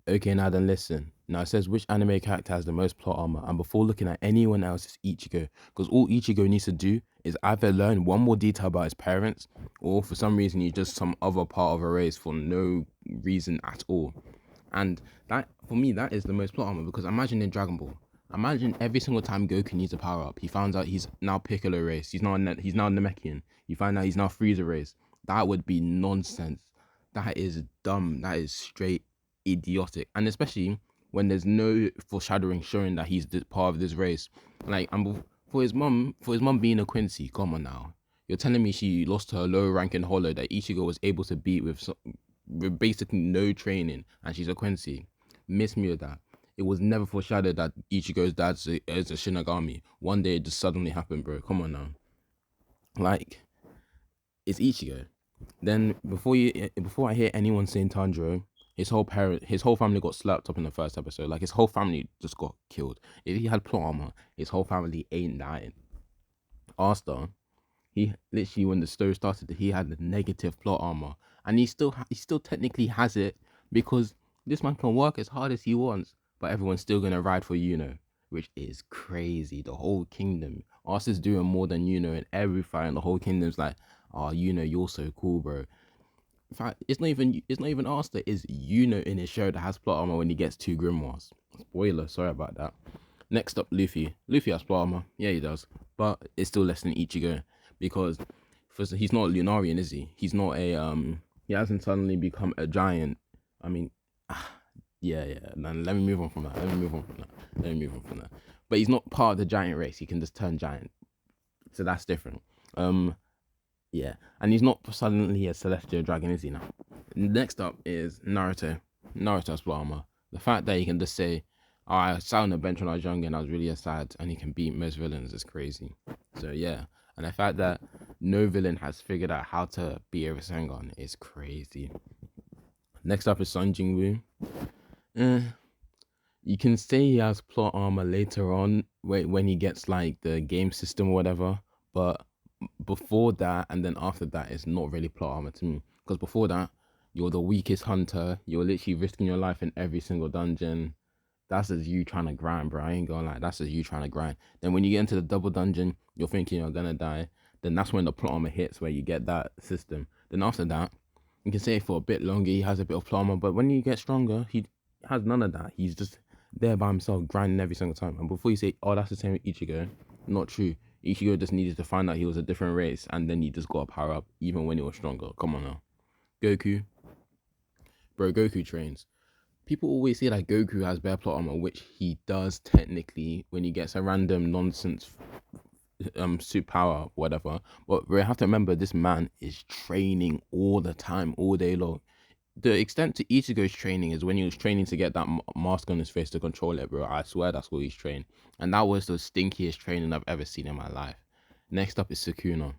Okay, now then listen. Now it says which anime character has the most plot armor, and before looking at anyone else, it's Ichigo. Because all Ichigo needs to do is either learn one more detail about his parents, or for some reason he's just some other part of a race for no reason at all. And that, for me, that is the most plot armor. Because imagine in Dragon Ball, imagine every single time Goku needs a power up, he finds out he's now Piccolo race. He's now Namekian. You find out he's now Frieza race. That would be nonsense. That is dumb. That is straight idiotic. And especially when there's no foreshadowing showing that he's part of this race. Like, and for his mom being a Quincy, come on now. You're telling me she lost her low ranking hollow that Ichigo was able to beat with basically no training, and she's a Quincy. Miss me with that. It was never foreshadowed that Ichigo's is a Shinigami. One day it just suddenly happened, bro. Come on now. Like, it's Ichigo. Then before I hear anyone saying Tanjiro, his whole family got slapped up in the first episode. Like his whole family just got killed. If he had plot armor, his whole family ain't dying. Asta, he literally when the story started, he had the negative plot armor, and he still technically has it because this man can work as hard as he wants, but everyone's still gonna ride for which is crazy. The whole kingdom, Asta's doing more than in every fight, and the whole kingdom's like, oh, you're so cool, bro. In fact, it's not even Asta, it's in his show that has plot armor when he gets two grimoires. Spoiler, sorry about that. Next up, Luffy. Luffy has plot armor, yeah he does, but it's still less than Ichigo because first he's not Lunarian, is he? He's not a he hasn't suddenly become a giant. I mean, yeah. Let me move on from that. But he's not part of the giant race. He can just turn giant, so that's different. Yeah, and he's not suddenly a celestial dragon, is he now? Next up is Naruto. Naruto's plot armor. The fact that he can just say, oh, I sat on a bench when I was younger and I was really sad, and he can beat most villains is crazy. So yeah, and the fact that no villain has figured out how to beat a Rasengan is crazy. Next up is Sun Jingwoo. You can say he has plot armor later on when he gets like the game system or whatever, but before that and then after that, it's not really plot armor to me. Because before that, you're the weakest hunter. You're literally risking your life in every single dungeon. That's as you trying to grind, bro. I ain't gonna lie. That's as you trying to grind. Then when you get into the double dungeon, you're thinking you're gonna die. Then that's when the plot armor hits, where you get that system. Then after that, you can say for a bit longer he has a bit of plot armor, but when you get stronger, he has none of that. He's just there by himself, grinding every single time. And before you say, oh, that's the same with Ichigo, not true. Ichigo just needed to find out he was a different race, and then he just got a power up, even when he was stronger. Come on now. Goku. Bro, Goku trains. People always say that Goku has better plot armor, which he does technically when he gets a random nonsense superpower, whatever. But we have to remember this man is training all the time, all day long. The extent to Ichigo's training is when he was training to get that mask on his face to control it, bro. I swear that's what he's trained. And that was the stinkiest training I've ever seen in my life. Next up is Sukuna.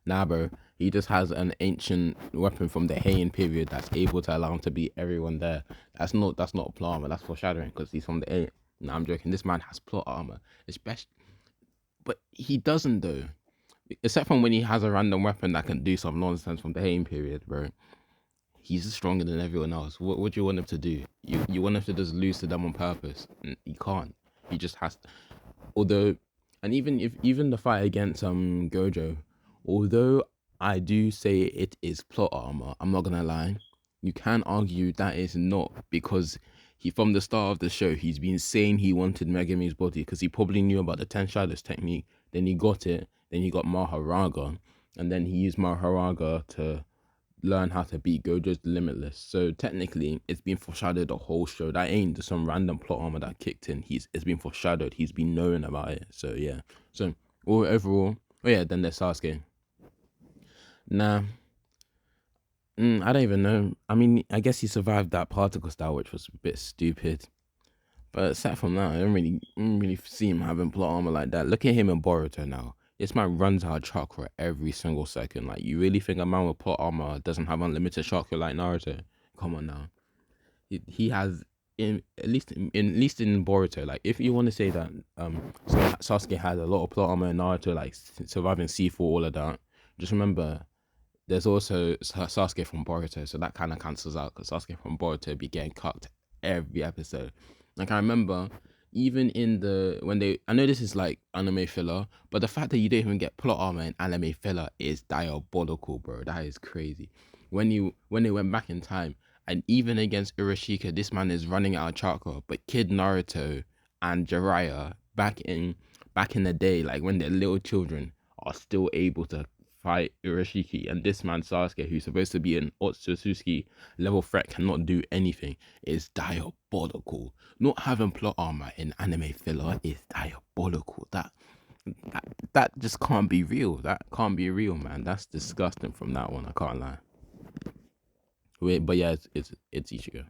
Nah, bro. He just has an ancient weapon from the Heian period that's able to allow him to beat everyone there. That's not plot armor. That's foreshadowing because he's from the Heian. Nah, I'm joking. This man has plot armor, especially, but he doesn't though. Except from when he has a random weapon that can do some nonsense from the Heian period, bro. He's just stronger than everyone else. What do you want him to do? You want him to just lose to them on purpose? He can't. He just has to. Although, and even the fight against Gojo, although I do say it is plot armor, I'm not gonna lie. You can argue that it's not because he from the start of the show he's been saying he wanted Megumi's body because he probably knew about the Ten Shadows technique. Then he got it. Then he got Maharaga, and then he used Maharaga to learn how to beat Gojo's Limitless. So technically, it's been foreshadowed the whole show. That ain't just some random plot armor that kicked in. It's been foreshadowed. He's been knowing about it. So yeah. So overall, oh yeah, then there's Sasuke. Nah, I don't even know. I mean, I guess he survived that particle style, which was a bit stupid. But aside from that, I don't really see him having plot armor like that. Look at him in Boruto now. This man runs out of chakra every single second. Like, you really think a man with plot armor doesn't have unlimited chakra like Naruto? Come on now. He has in at least in Boruto. Like, if you want to say that Sasuke had a lot of plot armor in Naruto, like surviving C4, all of that. Just remember, there's also Sasuke from Boruto, so that kind of cancels out because Sasuke from Boruto be getting cucked every episode. Like I remember, even in the when they, I know this is like anime filler, but the fact that you don't even get plot armor in anime filler is diabolical, bro. That is crazy. When they went back in time, and even against Urashika, this man is running out of chakra, but Kid Naruto and Jiraiya back in the day, like when they're little children, are still able to fight Urashiki, and this man Sasuke, who's supposed to be an Otsutsuki level threat, cannot do anything. Is diabolical. Not having plot armor in anime filler is diabolical. That that just can't be real. That can't be real, man. That's disgusting from that one. I can't lie. Wait, but yeah, it's Ichigo.